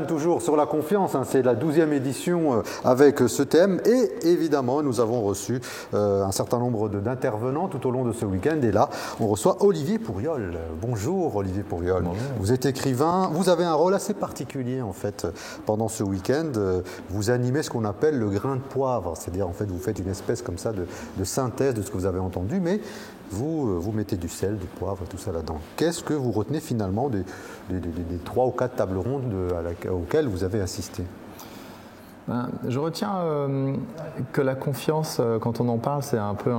Toujours sur la confiance, c'est la 12e édition avec ce thème et évidemment nous avons reçu un certain nombre d'intervenants tout au long de ce week-end et là on reçoit Olivier Pourriol. Bonjour Olivier Pourriol. Bonjour. Vous êtes écrivain, vous avez un rôle assez particulier en fait pendant ce week-end. Vous animez ce qu'on appelle le grain de poivre, c'est-à-dire en fait vous faites une espèce comme ça de synthèse de ce que vous avez entendu mais vous mettez du sel, du poivre, tout ça là-dedans. Qu'est-ce que vous retenez finalement des 3 ou 4 tables rondes auxquelles vous avez assisté? Je retiens que la confiance, quand on en parle, c'est un peu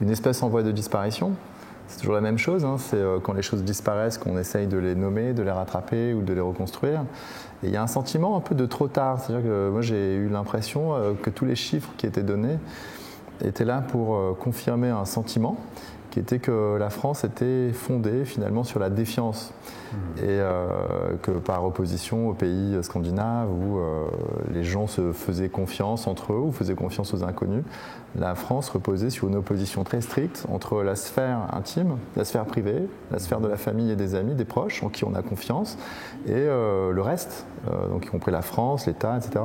une espèce en voie de disparition. C'est toujours la même chose, c'est quand les choses disparaissent qu'on essaye de les nommer, de les rattraper ou de les reconstruire. Et il y a un sentiment un peu de trop tard, c'est-à-dire que moi j'ai eu l'impression que tous les chiffres qui étaient donnés étaient là pour confirmer un sentiment qui était que la France était fondée finalement sur la défiance et que par opposition aux pays scandinaves où les gens se faisaient confiance entre eux ou faisaient confiance aux inconnus, la France reposait sur une opposition très stricte entre la sphère intime, la sphère privée, la sphère de la famille et des amis, des proches en qui on a confiance et le reste, donc y compris la France, l'État, etc.,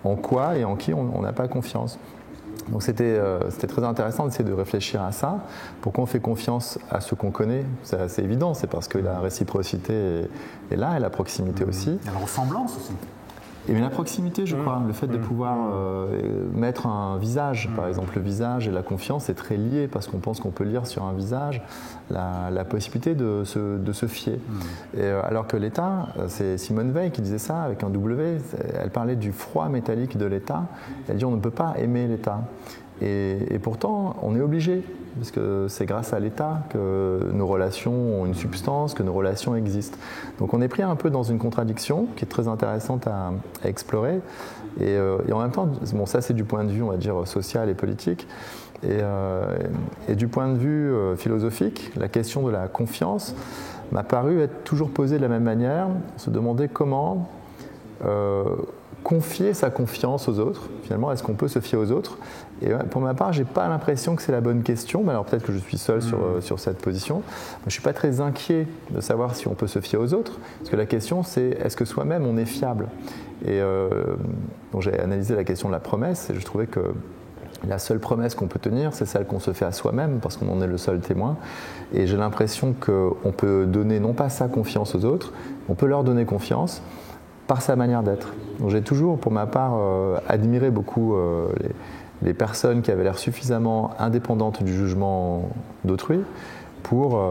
en quoi et en qui on n'a pas confiance. Donc c'était très intéressant d'essayer de réfléchir à ça. Pourquoi on fait confiance à ce qu'on connaît? C'est assez évident, c'est parce que la réciprocité est là et la proximité aussi. Il y a la ressemblance aussi. Et la proximité, je crois, le fait de pouvoir mettre un visage, par exemple, le visage et la confiance est très lié parce qu'on pense qu'on peut lire sur un visage la possibilité de se fier. Et, alors que l'État, c'est Simone Veil qui disait ça avec un W, elle parlait du froid métallique de l'État, elle dit on ne peut pas aimer l'État. Et pourtant, on est obligé, parce que c'est grâce à l'État que nos relations ont une substance, que nos relations existent. Donc on est pris un peu dans une contradiction qui est très intéressante à explorer. Et en même temps, bon, ça c'est du point de vue, on va dire, social et politique. Et du point de vue philosophique, la question de la confiance m'a paru être toujours posée de la même manière, se demander comment confier sa confiance aux autres. Finalement, est-ce qu'on peut se fier aux autres? Et pour ma part, je n'ai pas l'impression que c'est la bonne question, mais alors peut-être que je suis seul sur cette position. Je ne suis pas très inquiet de savoir si on peut se fier aux autres, parce que la question c'est est-ce que soi-même on est fiable? Et donc j'ai analysé la question de la promesse, et je trouvais que la seule promesse qu'on peut tenir, c'est celle qu'on se fait à soi-même, parce qu'on en est le seul témoin. Et j'ai l'impression qu'on peut donner non pas sa confiance aux autres, on peut leur donner confiance par sa manière d'être. Donc j'ai toujours, pour ma part, admiré beaucoup les personnes qui avaient l'air suffisamment indépendantes du jugement d'autrui pour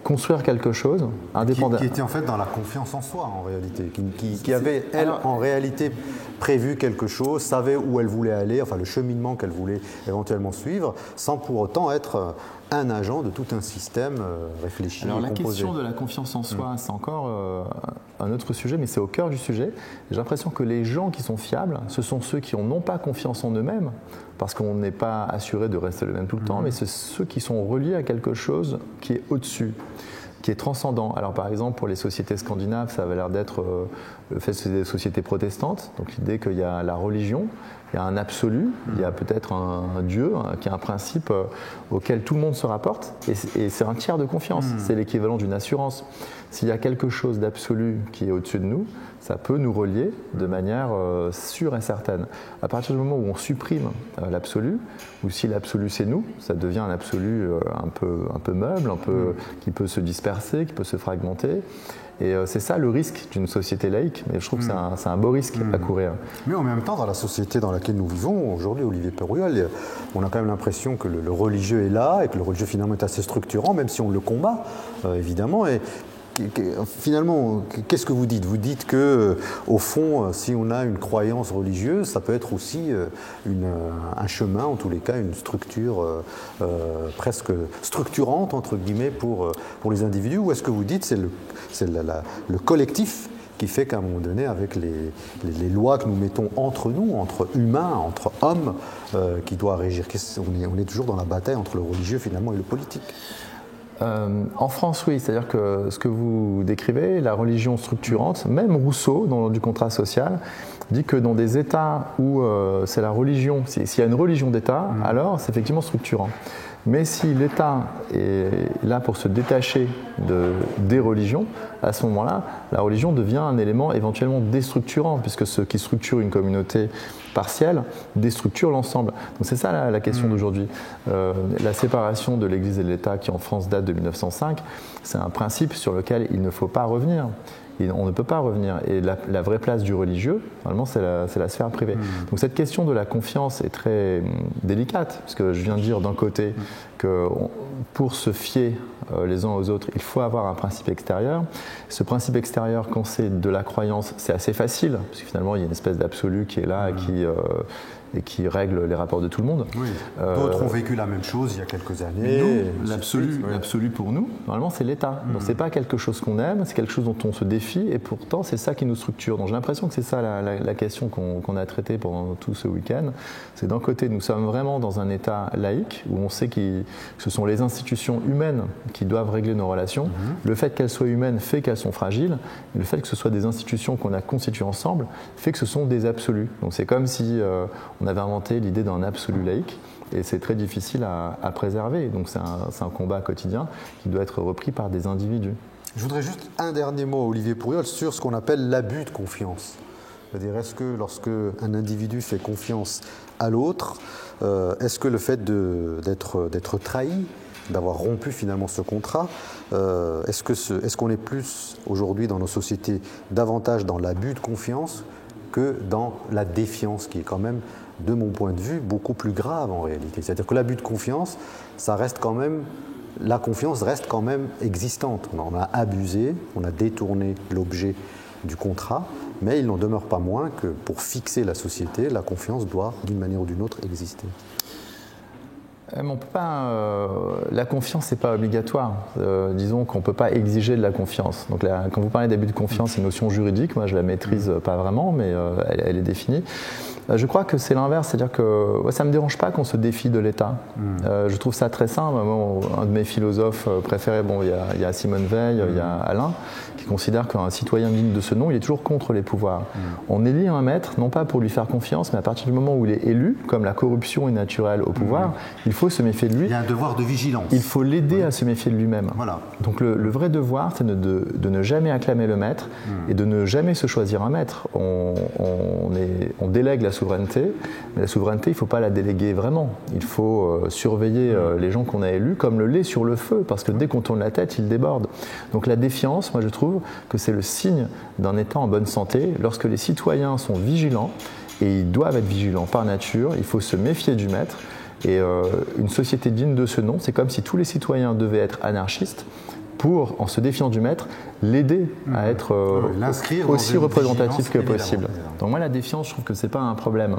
construire quelque chose indépendant. Qui était en fait dans la confiance en soi en réalité, qui avait elle en réalité prévu quelque chose, savait où elle voulait aller, enfin le cheminement qu'elle voulait éventuellement suivre, sans pour autant être un agent de tout un système réfléchi. Alors et la composé. question de la confiance en soi, c'est encore un autre sujet, mais c'est au cœur du sujet. J'ai l'impression que les gens qui sont fiables, ce sont ceux qui n'ont pas confiance en eux-mêmes, parce qu'on n'est pas assuré de rester le même tout le temps, mais c'est ceux qui sont reliés à quelque chose qui est au-dessus, qui est transcendant. Alors par exemple, pour les sociétés scandinaves, ça avait l'air d'être le fait que c'est des sociétés protestantes, donc l'idée qu'il y a la religion, il y a un absolu, il y a peut-être un Dieu qui a un principe auquel tout le monde se rapporte, et c'est un tiers de confiance, c'est l'équivalent d'une assurance. S'il y a quelque chose d'absolu qui est au-dessus de nous, ça peut nous relier de manière sûre et certaine. À partir du moment où on supprime l'absolu, ou si l'absolu c'est nous, ça devient un absolu un peu meuble, qui peut se disperser, qui peut se fragmenter. Et c'est ça le risque d'une société laïque, mais je trouve que c'est un beau risque à courir. Mais en même temps, dans la société dans laquelle nous vivons, aujourd'hui, Olivier Pourriol, on a quand même l'impression que le religieux est là, et que le religieux finalement est assez structurant, même si on le combat, évidemment. Et finalement, qu'est-ce que vous dites? Vous dites que, au fond, si on a une croyance religieuse, ça peut être aussi un chemin, en tous les cas, une structure presque structurante, entre guillemets, pour les individus, ou est-ce que vous dites c'est le collectif qui fait qu'à un moment donné, avec les lois que nous mettons entre nous, entre humains, entre hommes, qui doit régir, on est toujours dans la bataille entre le religieux finalement et le politique? En France, oui, c'est-à-dire que ce que vous décrivez, la religion structurante, même Rousseau, dans du contrat social, dit que dans des États où c'est la religion, s'il y a une religion d'État, alors c'est effectivement structurant. Mais si l'État est là pour se détacher des religions, à ce moment-là, la religion devient un élément éventuellement déstructurant, puisque ce qui structure une communauté partielle déstructure l'ensemble. Donc c'est ça la question d'aujourd'hui. La séparation de l'Église et de l'État, qui en France date de 1905, c'est un principe sur lequel il ne faut pas revenir. On ne peut pas revenir. Et la vraie place du religieux, normalement, c'est la sphère privée. Donc cette question de la confiance est très délicate, parce que je viens de dire d'un côté que pour se fier les uns aux autres, il faut avoir un principe extérieur. Ce principe extérieur, quand c'est de la croyance, c'est assez facile, parce que finalement, il y a une espèce d'absolu qui est là et qui règle les rapports de tout le monde. Oui. D'autres ont vécu la même chose il y a quelques années. L'absolu pour nous, normalement, c'est l'État. Donc c'est pas quelque chose qu'on aime, c'est quelque chose dont on se défie, et pourtant c'est ça qui nous structure. Donc j'ai l'impression que c'est ça la question qu'on a traitée pendant tout ce week-end. C'est d'un côté, nous sommes vraiment dans un État laïque, où on sait que ce sont les institutions humaines qui doivent régler nos relations. Le fait qu'elles soient humaines fait qu'elles sont fragiles, et le fait que ce soit des institutions qu'on a constituées ensemble fait que ce sont des absolus. Donc c'est comme si on avait inventé l'idée d'un absolu laïque, et c'est très difficile à préserver. Donc c'est un combat quotidien qui doit être repris par des individus. Je voudrais juste un dernier mot, Olivier Pourriol, sur ce qu'on appelle l'abus de confiance. C'est-à-dire, est-ce que lorsque un individu fait confiance à l'autre, est-ce que le fait d'être trahi, d'avoir rompu finalement ce contrat, est-ce qu'on est plus aujourd'hui dans nos sociétés davantage dans l'abus de confiance que dans la défiance, qui est quand même, de mon point de vue, beaucoup plus grave en réalité. C'est-à-dire que l'abus de confiance, ça reste quand même, la confiance reste quand même existante. On a abusé, on a détourné l'objet du contrat, mais il n'en demeure pas moins que pour fixer la société, la confiance doit, d'une manière ou d'une autre, exister. On peut pas, la confiance n'est pas obligatoire. Disons qu'on ne peut pas exiger de la confiance. Donc quand vous parlez d'abus de confiance, c'est une notion juridique. Moi, je la maîtrise pas vraiment, mais elle est définie. Je crois que c'est l'inverse, c'est-à-dire que ça ne me dérange pas qu'on se défie de l'État. Je trouve ça très simple. Un de mes philosophes préférés, il y a Simone Veil, il y a Alain, qui considère qu'un citoyen digne de ce nom, il est toujours contre les pouvoirs. On élit un maître, non pas pour lui faire confiance, mais à partir du moment où il est élu, comme la corruption est naturelle au pouvoir, il faut se méfier de lui. Il y a un devoir de vigilance. Il faut l'aider à se méfier de lui-même. Voilà. Donc le vrai devoir, c'est de ne jamais acclamer le maître et de ne jamais se choisir un maître. On délègue la souveraineté, mais la souveraineté, il ne faut pas la déléguer vraiment. Il faut surveiller les gens qu'on a élus comme le lait sur le feu, parce que dès qu'on tourne la tête, il déborde. Donc la défiance, moi je trouve que c'est le signe d'un État en bonne santé. Lorsque les citoyens sont vigilants, et ils doivent être vigilants par nature, il faut se méfier du maître. Et une société digne de ce nom, c'est comme si tous les citoyens devaient être anarchistes pour, en se défiant du maître, l'aider à être aussi représentatif que possible. Donc moi, la défiance, je trouve que ce n'est pas un problème.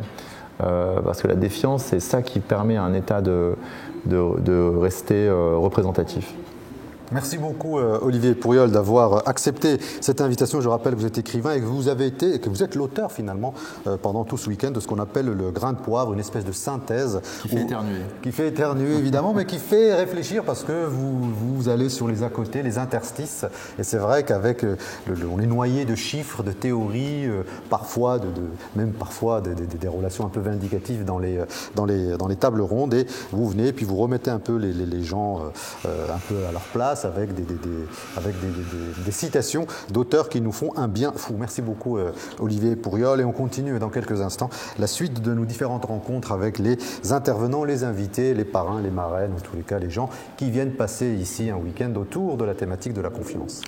Parce que la défiance, c'est ça qui permet à un État de rester représentatif. Merci beaucoup Olivier Pourriol d'avoir accepté cette invitation. Je rappelle que vous êtes écrivain et que vous êtes l'auteur finalement pendant tout ce week-end de ce qu'on appelle le grain de poivre, une espèce de synthèse. Qui fait éternuer évidemment, mais qui fait réfléchir parce que vous allez sur les à-côté, les interstices. Et c'est vrai qu'avec, on est noyé de chiffres, de théories, parfois même parfois des relations un peu vindicatives dans les tables rondes. Et vous venez et puis vous remettez un peu les gens un peu à leur place, avec des citations d'auteurs qui nous font un bien fou. Merci beaucoup Olivier Pourriol, et on continue dans quelques instants la suite de nos différentes rencontres avec les intervenants, les invités, les parrains, les marraines, en tous les cas les gens qui viennent passer ici un week-end autour de la thématique de la confiance.